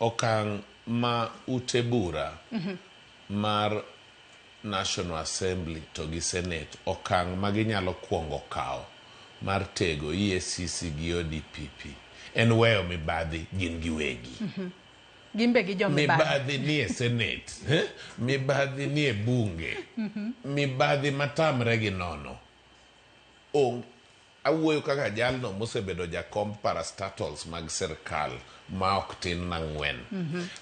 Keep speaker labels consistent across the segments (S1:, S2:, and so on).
S1: okang' ma ute bura mar National Assembly to gi Senate okang' ma ginyalo kuongo kao mar tego EACC gi ODPP en weyo mibadhi gin giwegi.
S2: Gimbe gi jo
S1: Mibadhi ni e Senate, mibadhi ni e bunge, mibadhi matamre gi nono. Awuoyo kaka jalno mosebedo jakom parastatals mag sirkal ma ok tin na ng'wen.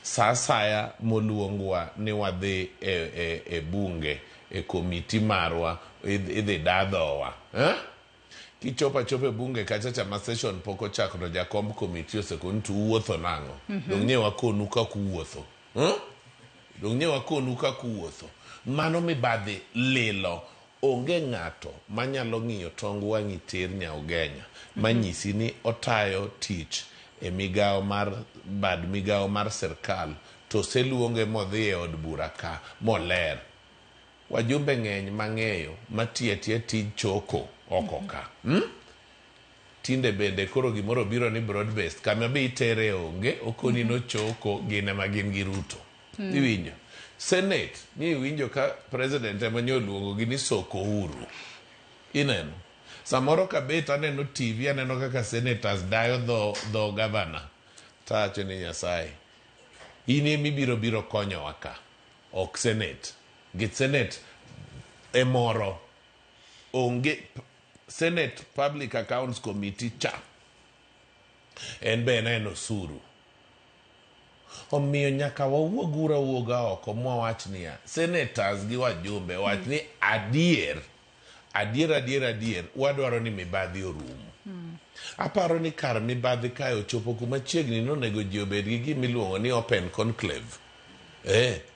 S1: Sa asaya moluongwa ni wadhi e bunge, e komiti marwa, idhi dadhowa. Kichopo e bunge kachacha ma session poko chakro jakom komiti osekoni to uwuotho nang'o. Dong' nye wakonu kaka uwuotho. Dong' nye wakonu kaka uwuotho. Mano mibadhi lilo. Onge ng'ato manyalo ng'iyo tong wang'i tir Nyaugenya manyisi ni otayo tich e migao mar sirkal to seluonge modhi e od bura ka moler. Wajumbe ng'eny mang'eyo matiyo tij choko oko ka. Tinde bende koro gimoro biro ni broad based kama be itere onge okoni no choko gine ma gin gi Ruto. Iwinjo. Senate ni winjo ka president emanyo luongo gi ni soko huru. Ineno. Samoro ka bet aneno TV aneno kaka senators dayo dho governor. Tacho ni Nyasaye. Ini biro konyo waka. Ok Senate. Git Senate emoro. Onge Senate Public Accounts Committee cha. En be neno suru. Omiyo nyaka wuoga oko mwawach niya senators gi wajumbe wach ni adier wadwaro ni mibadhi orumo. Aparo ni kar mibadhi kayo chopo kuma chiegni nonego ji obed gi gimiluongo ni open conclave.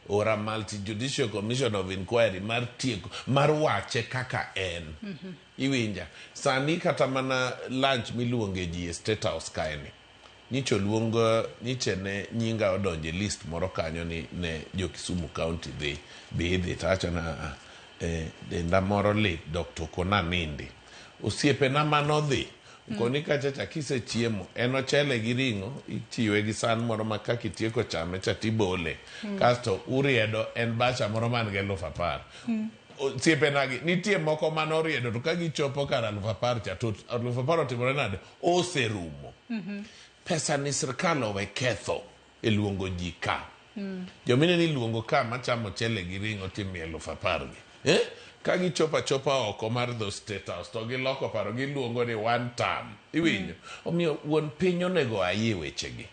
S1: Ora multi-judicial commission of inquiry mar tieko mar wache kaka en. Iwinja. Sani kata mana lunch miluonge ji e State House kaeni. Nicho luongo niche ne nyinga odonje list moro kanyo ni ne jo Kisumu County dhi tacho na denda moro lit Dr. Kona Nindi. Osiepe na manodhi. Koni kachacha kise chiemo en ochele gi ring'o ichiwe gi san moro ma kaka itieko chame cha tibole. Kasto uriedo en bacha moro man gi 10,000. Osiepe nagi nitie moko manoriedo to ka gichopo kar 10,000 cha to 10,000 otimore nade oserumo. Pesa ni sirkal owe ketho e luongo ji ka. Jomine ni luongo ka machamo chele gi ring'o timie 10,000 gi. Ka gichopa oko mar the State House to giloko paro giluongo ni one term. Iwinjo. Omiyo wuon piny onego ayie wechegi.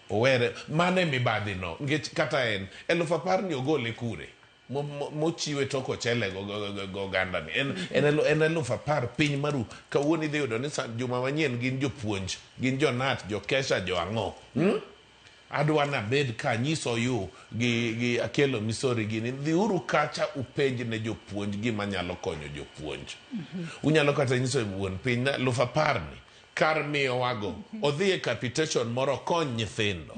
S1: Owere mane mibadhi no. Ngech kata en 10,000 ni ogole kure. Mochiwe toko chele go ganda ni. En 10,000 piny maru. Ka wuoni dhi yudo ni juma manyien gin jopuonj, gin jonat, jokesha, joang'o. Adwa na bed ka nyiso yu gi akelo misori gini. Dhi uru kacha upenj ne jopuonj gima nyalo konyo jopuonj. Unyalo kata nyiso wuon piny na 10,000 ni. Kar miyo wago. Odhi e capitation moro kony nyithindo.